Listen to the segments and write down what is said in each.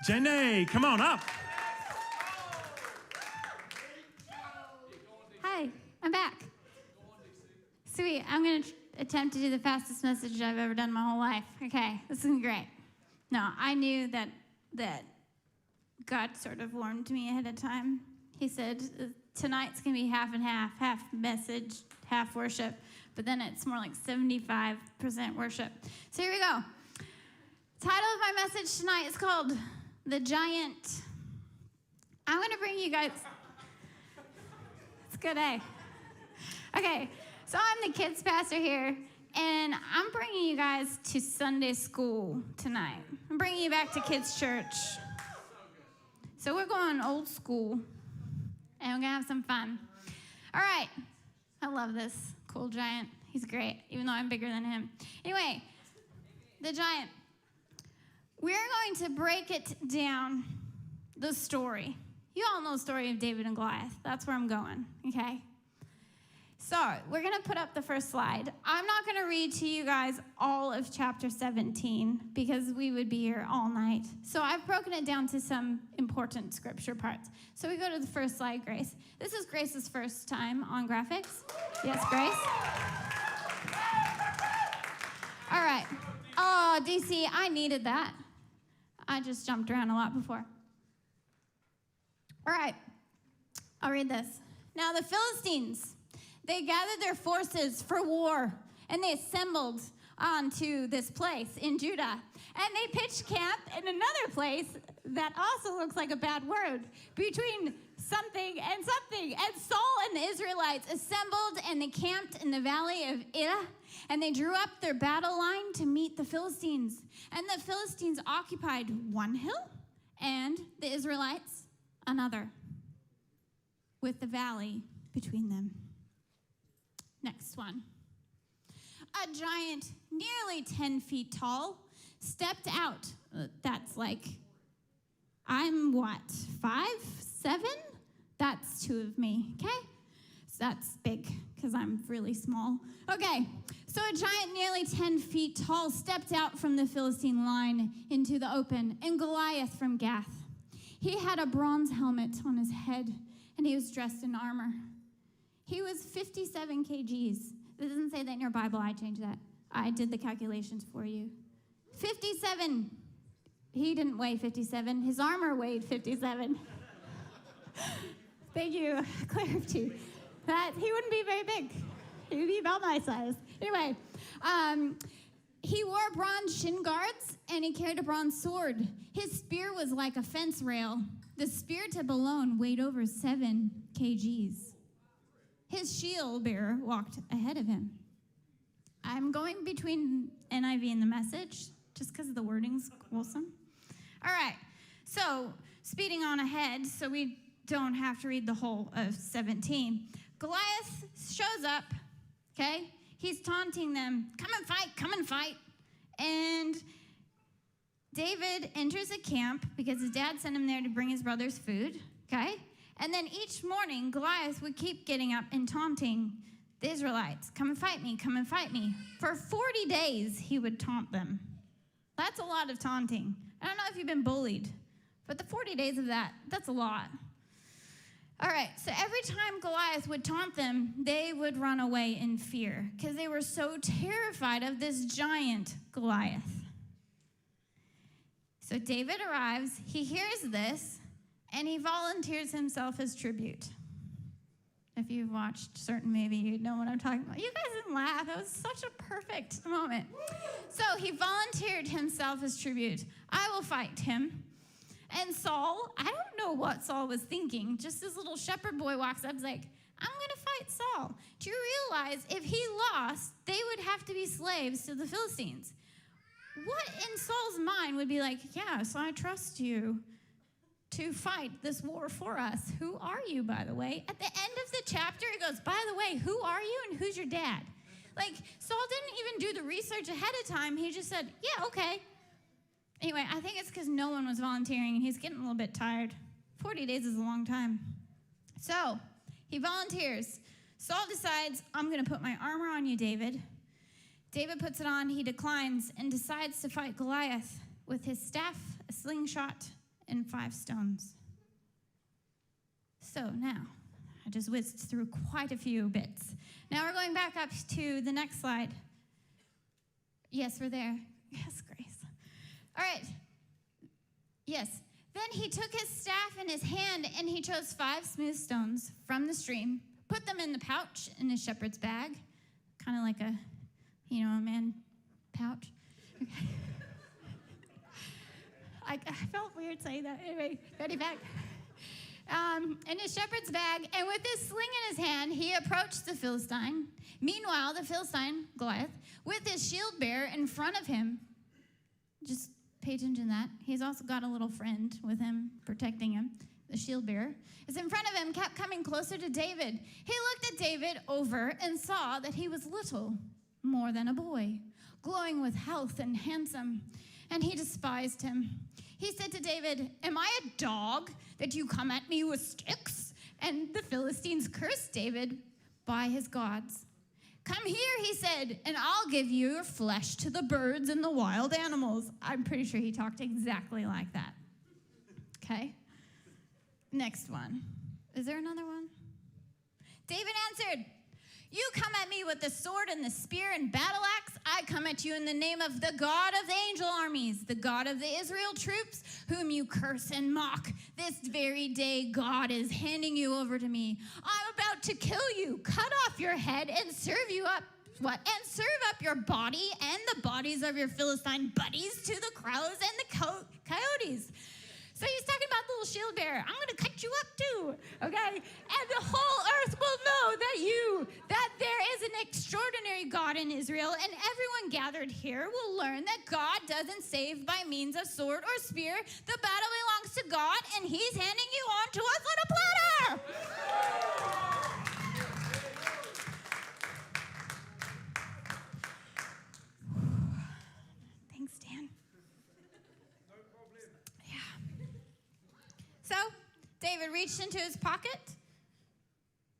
Jenny, come on up. Hi, I'm back. Sweet, I'm going to attempt to do the fastest message I've ever done my whole life. Okay, this is going to be great. No, I knew that God sort of warned me ahead of time. He said, tonight's going to be half and half message, half worship, but then it's more like 75% worship. So here we go. The title of my message tonight is called The Giant. I'm going to bring you guys... It's good, eh? Okay, so I'm the kids pastor here, and I'm bringing you guys to Sunday school tonight. I'm bringing you back to kids' church. So we're going old school, and we're going to have some fun. All right. I love this cool giant. He's great, even though I'm bigger than him. Anyway, the giant. We're going to break it down, the story. You all know the story of David and Goliath. That's where I'm going, okay? So we're going to put up the first slide. I'm not going to read to you guys all of chapter 17 because we would be here all night. So I've broken it down to some important scripture parts. So we go to the first slide, Grace. This is Grace's first time on graphics. Yes, Grace? All right. Oh, DC, I needed that. I just jumped around a lot before. All right. I'll read this. Now the Philistines... They gathered their forces for war, and they assembled onto this place in Judah. And they pitched camp in another place that also looks like a bad word, between something and something. And Saul and the Israelites assembled, and they camped in the valley of Elah, and they drew up their battle line to meet the Philistines. And the Philistines occupied one hill, and the Israelites another, with the valley between them. Next one. A giant, nearly 10 feet tall, stepped out. That's like, I'm what, 5, 7? That's 2 of me, okay? So that's big, because I'm really small. Okay, so a giant nearly 10 feet tall stepped out from the Philistine line into the open, and Goliath from Gath. He had a bronze helmet on his head, and he was dressed in armor. He was 57 kgs. It doesn't say that in your Bible. I changed that. I did the calculations for you. 57. He didn't weigh 57. His armor weighed 57. Thank you, clarity. That he wouldn't be very big. He would be about my size. Anyway, he wore bronze shin guards, and he carried a bronze sword. His spear was like a fence rail. The spear tip alone weighed over 7 kgs. His shield bearer walked ahead of him. I'm going between NIV and the Message, just because the wording's awesome. All right, so speeding on ahead, so we don't have to read the whole of 17. Goliath shows up, okay? He's taunting them, come and fight. And David enters a camp because his dad sent him there to bring his brothers food, okay? And then each morning, Goliath would keep getting up and taunting the Israelites. Come and fight me, come and fight me. For 40 days, he would taunt them. That's a lot of taunting. I don't know if you've been bullied, but the 40 days of that's a lot. All right, so every time Goliath would taunt them, they would run away in fear because they were so terrified of this giant Goliath. So David arrives, he hears this, and he volunteers himself as tribute. If you've watched a certain movie, you know what I'm talking about. You guys didn't laugh. That was such a perfect moment. So he volunteered himself as tribute. I will fight him. And Saul, I don't know what Saul was thinking. Just this little shepherd boy walks up and is like, I'm going to fight Saul. Do you realize if he lost, they would have to be slaves to the Philistines? What in Saul's mind would be like, yes, I trust you to fight this war for us. Who are you, by the way? At the end of the chapter, it goes, by the way, who are you and who's your dad? Like, Saul didn't even do the research ahead of time. He just said, yeah, okay. Anyway, I think it's because no one was volunteering, and he's getting a little bit tired. 40 days is a long time. So he volunteers. Saul decides, I'm going to put my armor on you, David. David puts it on. He declines and decides to fight Goliath with his staff, a slingshot, and 5 stones. So now, I just whizzed through quite a few bits. Now we're going back up to the next slide. Yes, we're there. Yes, Grace. All right. Yes. Then he took his staff in his hand, and he chose 5 smooth stones from the stream, put them in the pouch in his shepherd's bag, kind of like a man pouch. Okay. I felt weird saying that. Anyway, ready, back. In his shepherd's bag, and with his sling in his hand, he approached the Philistine. Meanwhile, the Philistine, Goliath, with his shield bearer in front of him, just pay attention to that. He's also got a little friend with him, protecting him. The shield bearer is in front of him, kept coming closer to David. He looked at David over and saw that he was little more than a boy, glowing with health and handsome, and he despised him. He said to David, "Am I a dog that you come at me with sticks?" And the Philistines cursed David by his gods. "Come here," he said, "and I'll give you your flesh to the birds and the wild animals." I'm pretty sure he talked exactly like that. Okay. Next one. Is there another one? David answered, "You come at me with the sword and the spear and battle axe. I come at you in the name of the God of the angel armies, the God of the Israel troops, whom you curse and mock. This very day God is handing you over to me. I'm about to kill you, cut off your head, and serve you up. And serve up your body and the bodies of your Philistine buddies to the crows and the coyotes." So he's talking about the little shield bearer. I'm going to cut you up too, okay? And the whole earth will know that there is an extraordinary God in Israel, and everyone gathered here will learn that God doesn't save by means of sword or spear. The battle belongs to God, and he's handing you on to us on a platter. Thanks, Dan. So David reached into his pocket,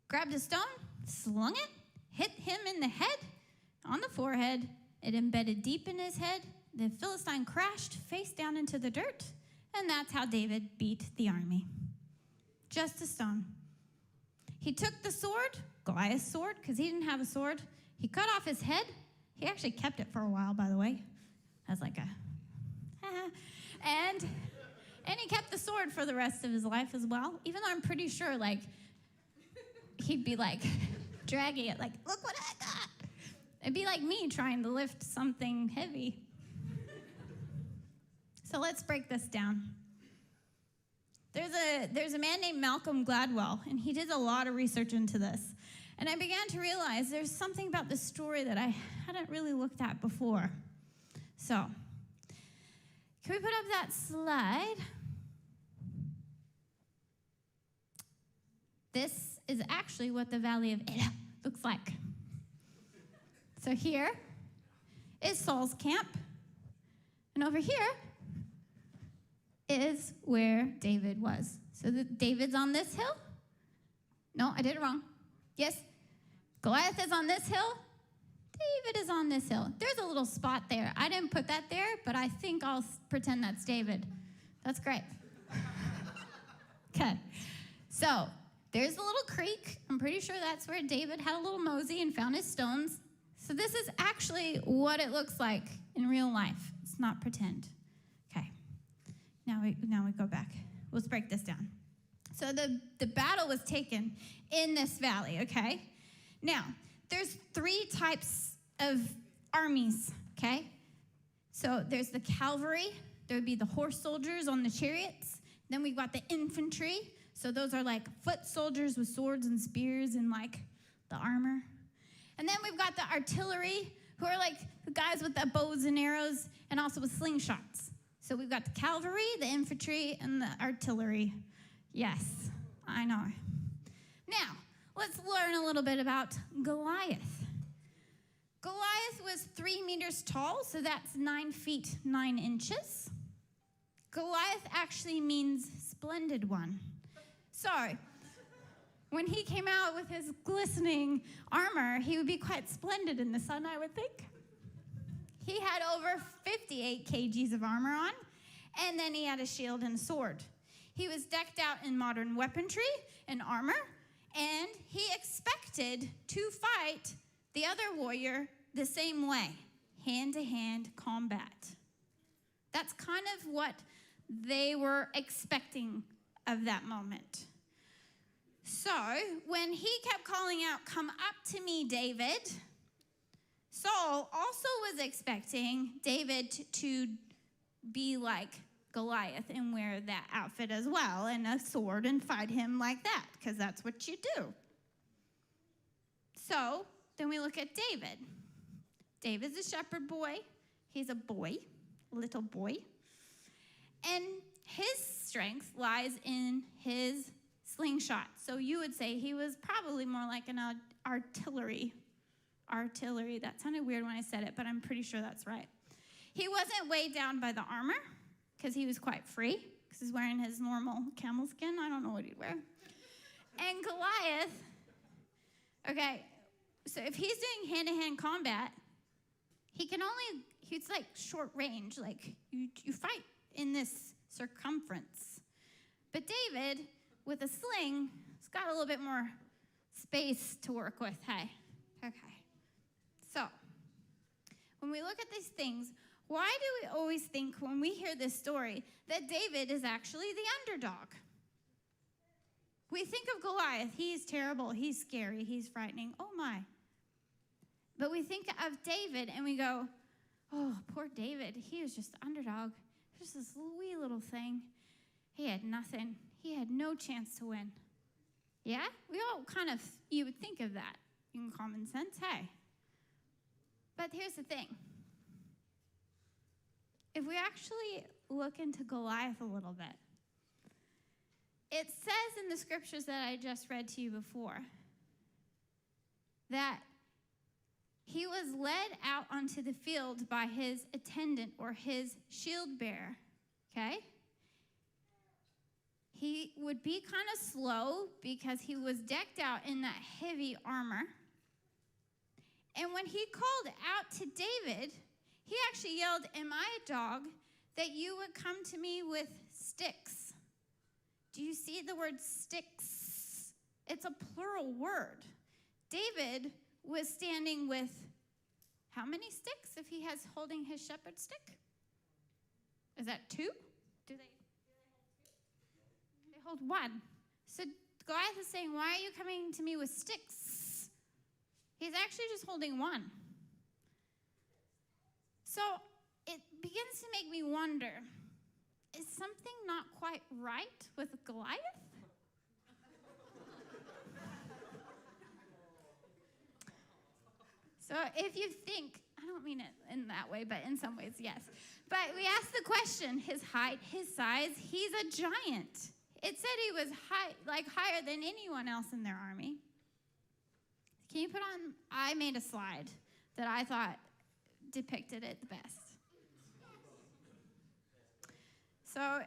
grabbed a stone, slung it, hit him in the head, on the forehead. It embedded deep in his head. The Philistine crashed face down into the dirt, and that's how David beat the army. Just a stone. He took the sword, Goliath's sword, because he didn't have a sword. He cut off his head. He actually kept it for a while, by the way. As like a, and he kept the sword for the rest of his life as well, even though I'm pretty sure, he'd be, dragging it, look what I got. It'd be like me trying to lift something heavy. So let's break this down. There's a man named Malcolm Gladwell, and he did a lot of research into this. And I began to realize there's something about this story that I hadn't really looked at before. So, can we put up that slide? This is actually what the Valley of Elah looks like. So here is Saul's camp. And over here is where David was. So David's on this hill. No, I did it wrong. Yes, Goliath is on this hill. David is on this hill. There's a little spot there. I didn't put that there, but I think I'll pretend that's David. That's great. Okay. So there's a little creek. I'm pretty sure that's where David had a little mosey and found his stones. So this is actually what it looks like in real life. It's not pretend. Okay. Now we go back. Let's break this down. So the battle was taken in this valley, okay? Now, there's 3 types of armies, okay? So there's the cavalry. There would be the horse soldiers on the chariots. Then we've got the infantry. So those are foot soldiers with swords and spears and the armor. And then we've got the artillery, who are the guys with the bows and arrows and also with slingshots. So we've got the cavalry, the infantry, and the artillery. Yes, I know. Now, let's learn a little bit about Goliath. Goliath was 3 meters tall, so that's 9 feet 9 inches. Goliath actually means splendid one. Sorry. When he came out with his glistening armor, he would be quite splendid in the sun, I would think. He had over 58 kgs of armor on, And then he had a shield and sword. He was decked out in modern weaponry and armor, and he expected to fight the other warrior the same way, hand-to-hand combat. That's kind of what they were expecting of that moment. So when he kept calling out, "Come up to me, David," Saul also was expecting David to be like Goliath and wear that outfit as well, and a sword, and fight him like that, because that's what you do. So then we look at David. David's a shepherd boy. He's a boy, little boy. And his strength lies in his slingshot. So you would say he was probably more like an artillery. That sounded weird when I said it, but I'm pretty sure that's right. He wasn't weighed down by the armor because he was quite free, because he's wearing his normal camel skin. I don't know what he'd wear. And Goliath, okay, so if he's doing hand-to-hand combat, he's like short range, like you fight in this circumference. But David, with a sling, has got a little bit more space to work with, hey? Okay. So, when we look at these things, why do we always think when we hear this story that David is actually the underdog? We think of Goliath, he's terrible, he's scary, he's frightening, oh my. But we think of David and we go, oh, poor David, he was just the underdog. Just this wee little thing. He had nothing. He had no chance to win. Yeah? We all you would think of that in common sense, hey? But here's the thing. If we actually look into Goliath a little bit, it says in the scriptures that I just read to you before that he was led out onto the field by his attendant or his shield bearer, okay? He would be kind of slow because he was decked out in that heavy armor. And when he called out to David, he actually yelled, "Am I a dog that you would come to me with sticks?" Do you see the word sticks? It's a plural word. David was standing with how many sticks if he has holding his shepherd stick? Is that 2? Do they hold 2? They hold 1. So Goliath is saying, why are you coming to me with sticks? He's actually just holding 1. So it begins to make me wonder, is something not quite right with Goliath? So if you think, I don't mean it in that way, but in some ways, yes. But we ask the question, his height, his size, he's a giant. It said he was higher than anyone else in their army. Can you put on, I made a slide that I thought depicted it the best. So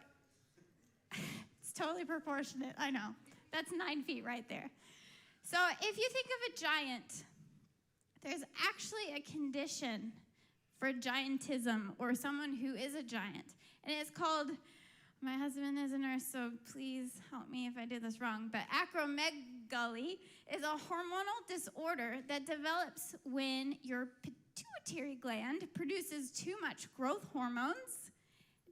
it's totally proportionate, I know. That's 9 feet right there. So if you think of a giant, there's actually a condition for giantism or someone who is a giant. And it's called, my husband is a nurse, so please help me if I did this wrong, but acromegaly is a hormonal disorder that develops when your pituitary gland produces too much growth hormones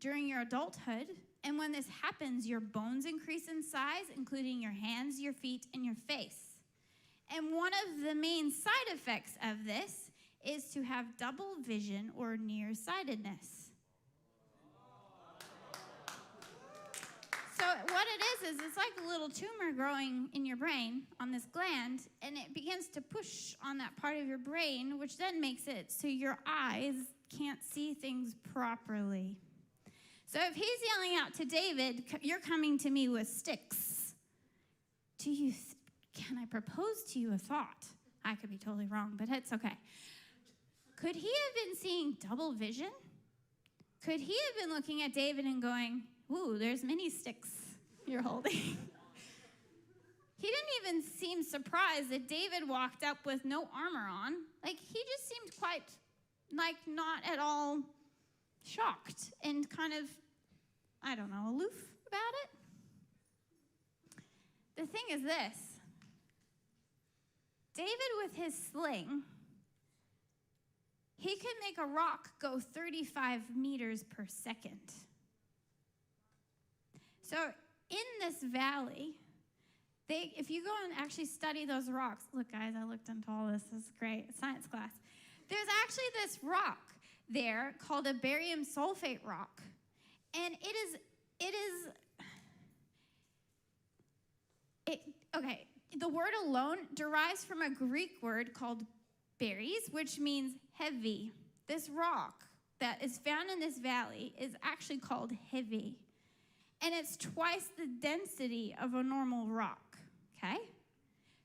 during your adulthood. And when this happens, your bones increase in size, including your hands, your feet, and your face. And one of the main side effects of this is to have double vision or nearsightedness. So what it is it's like a little tumor growing in your brain on this gland, and it begins to push on that part of your brain, which then makes it so your eyes can't see things properly. So if he's yelling out to David, "You're coming to me with sticks," can I propose to you a thought? I could be totally wrong, but it's okay. Could he have been seeing double vision? Could he have been looking at David and going, "Ooh, there's many sticks you're holding"? He didn't even seem surprised that David walked up with no armor on. Like, he just seemed quite, not at all shocked and kind of aloof about it. The thing is this. David with his sling, he could make a rock go 35 meters per second. So in this valley, if you go and actually study those rocks, look guys, I looked into all this, this is great, science class. There's actually this rock there called a barium sulfate rock. And the word alone derives from a Greek word called baris, which means heavy. This rock that is found in this valley is actually called heavy. And it's twice the density of a normal rock, okay?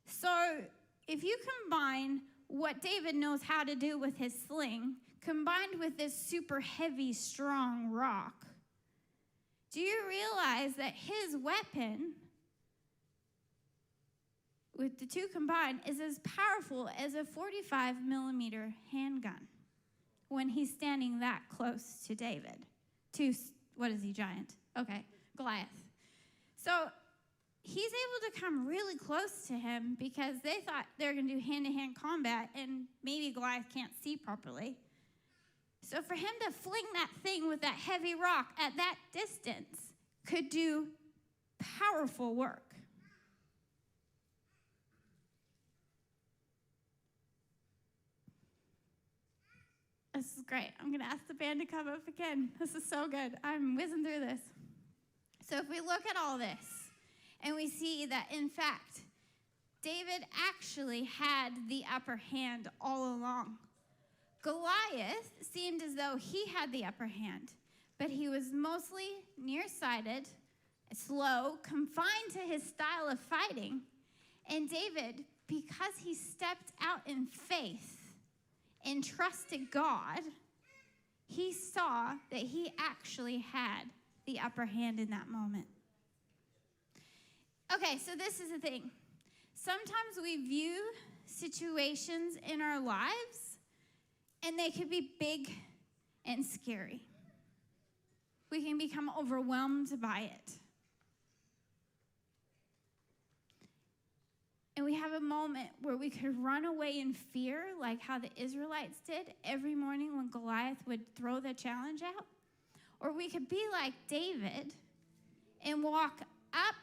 So if you combine what David knows how to do with his sling, combined with this super heavy, strong rock, do you realize that his weapon, with the two combined, is as powerful as a 45 millimeter handgun when he's standing that close to David? What is he, giant? Okay, Goliath. So he's able to come really close to him because they thought they were going to do hand-to-hand combat, and maybe Goliath can't see properly. So for him to fling that thing with that heavy rock at that distance could do powerful work. This is great. I'm going to ask the band to come up again. This is so good. I'm whizzing through this. So if we look at all this, and we see that, in fact, David actually had the upper hand all along. Goliath seemed as though he had the upper hand, but he was mostly nearsighted, slow, confined to his style of fighting. And David, because he stepped out in faith and trusted God, he saw that he actually had the upper hand in that moment. Okay, so this is the thing. Sometimes we view situations in our lives, and they could be big and scary. We can become overwhelmed by it. And we have a moment where we could run away in fear, like how the Israelites did every morning when Goliath would throw the challenge out. Or we could be like David and walk up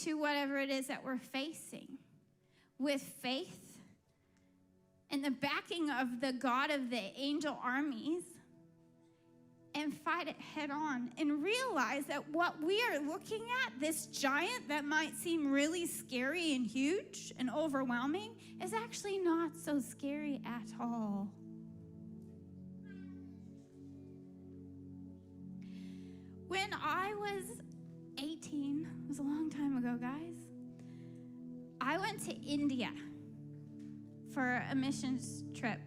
to whatever it is that we're facing with faith and the backing of the God of the angel armies, and fight it head on and realize that what we are looking at, this giant that might seem really scary and huge and overwhelming, is actually not so scary at all. When I was 18, it was a long time ago, guys, I went to India for a missions trip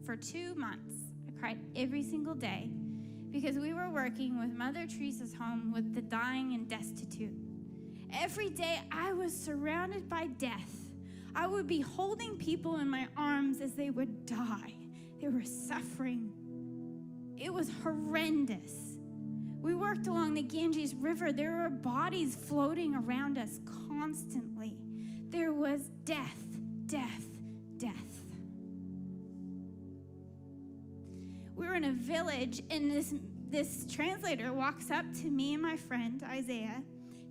for 2 months. I cried every single day because we were working with Mother Teresa's home with the dying and destitute. Every day I was surrounded by death. I would be holding people in my arms as they would die. They were suffering. It was horrendous. We worked along the Ganges River. There were bodies floating around us constantly. There was death, death, death. We were in a village, and this translator walks up to me and my friend, Isaiah,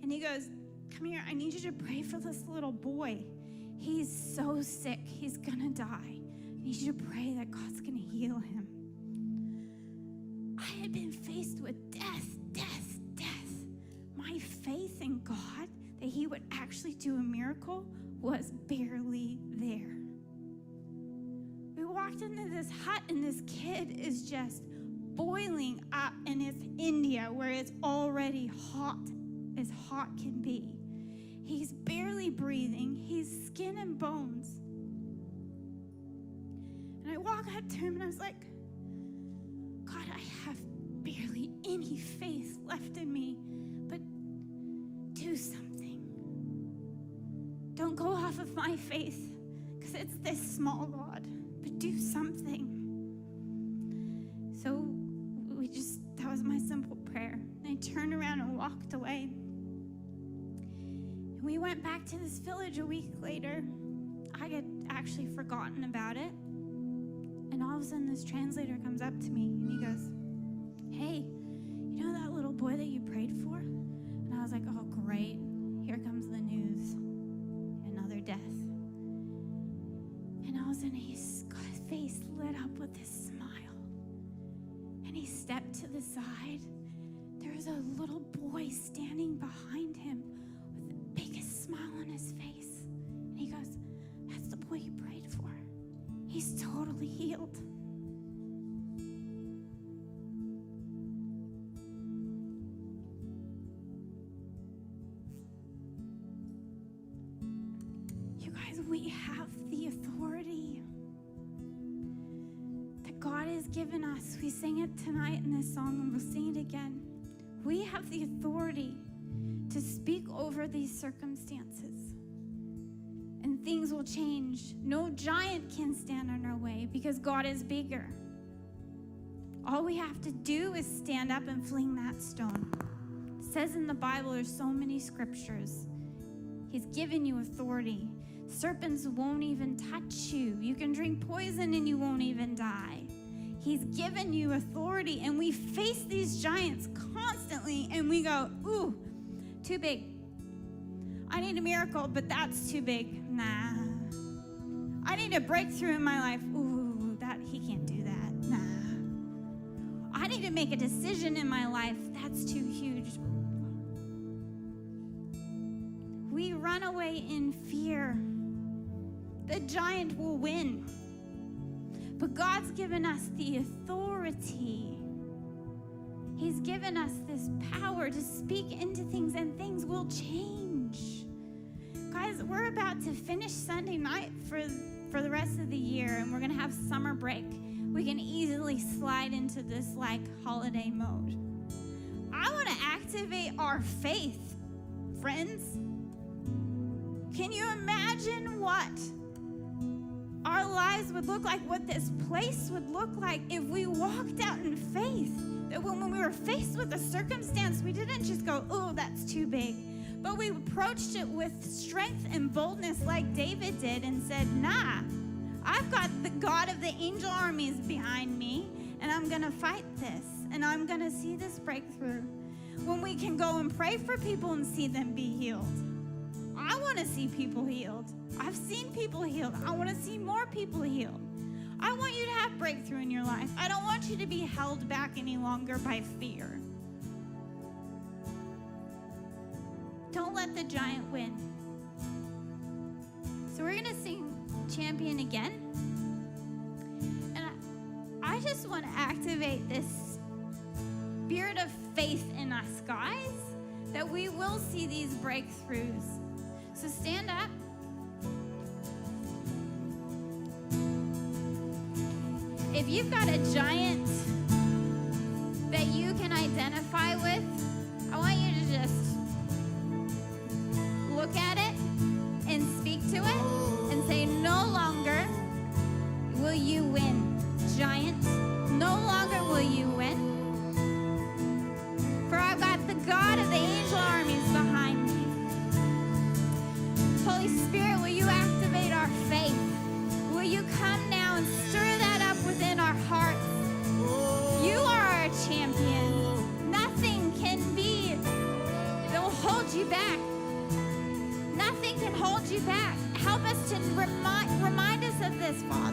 and he goes, "Come here, I need you to pray for this little boy. He's so sick, he's gonna die. I need you to pray that God's gonna heal him." I had been faced with death, death, death. My faith in God that he would actually do a miracle was barely there. We walked into this hut, and this kid is just boiling up, and it's India, where it's already hot as hot can be. He's barely breathing. He's skin and bones. And I walk up to him, and I was like, "God, I have barely any faith left in me, but do something. Don't go off of my faith, because it's this small, God, but do something." So that was my simple prayer. And I turned around and walked away. And we went back to this village a week later. I had actually forgotten about it. And all of a sudden, this translator comes up to me, and he goes, "Hey, you know that little boy that you prayed for?" And I was like, "Oh, great. Here comes the news. Another death." And all of a sudden, his face lit up with this smile. And he stepped to the side. There was a little boy standing behind him with the biggest smile on his face. And he goes, "That's the boy you prayed for. He's totally healed." You guys, we have the authority that God has given us. We sang it tonight in this song, and we'll sing it again. We have the authority to speak over these circumstances, and things will change. No giant can stand in our way because God is bigger. All we have to do is stand up and fling that stone. It says in the Bible, there's so many scriptures. He's given you authority. Serpents won't even touch you. You can drink poison and you won't even die. He's given you authority, and we face these giants constantly, and we go, "Ooh, too big. I need a miracle, but that's too big. Nah. I need a breakthrough in my life. Ooh, he can't do that. Nah. I need to make a decision in my life. That's too huge." We run away in fear. The giant will win. But God's given us the authority. He's given us this power to speak into things, and things will change. Guys, we're about to finish Sunday night for the rest of the year, and we're going to have summer break. We can easily slide into this holiday mode. I want to activate our faith, friends. Can you imagine what our lives would look like, what this place would look like if we walked out in faith? That when we were faced with a circumstance, we didn't just go, "Oh, that's too big," but we approached it with strength and boldness like David did and said, "Nah, I've got the God of the angel armies behind me, and I'm going to fight this, and I'm going to see this breakthrough." When we can go and pray for people and see them be healed. I want to see people healed. I've seen people healed. I want to see more people healed. I want you to have breakthrough in your life. I don't want you to be held back any longer by fear. Don't let the giant win. So we're going to sing Champion again. And I just want to activate this spirit of faith in us, guys, that we will see these breakthroughs. So stand up. If you've got a giant that you can identify with, I want you to just look at it and speak to it and say, "No longer will you win, giant. No longer will you win. For I've got the God of the angel armies behind me." Holy Spirit, will you activate our faith? Will you come now and stir that up within our hearts? You are our champion. Nothing will hold you back. Nothing can hold you back. Help us to remind us of this, Father.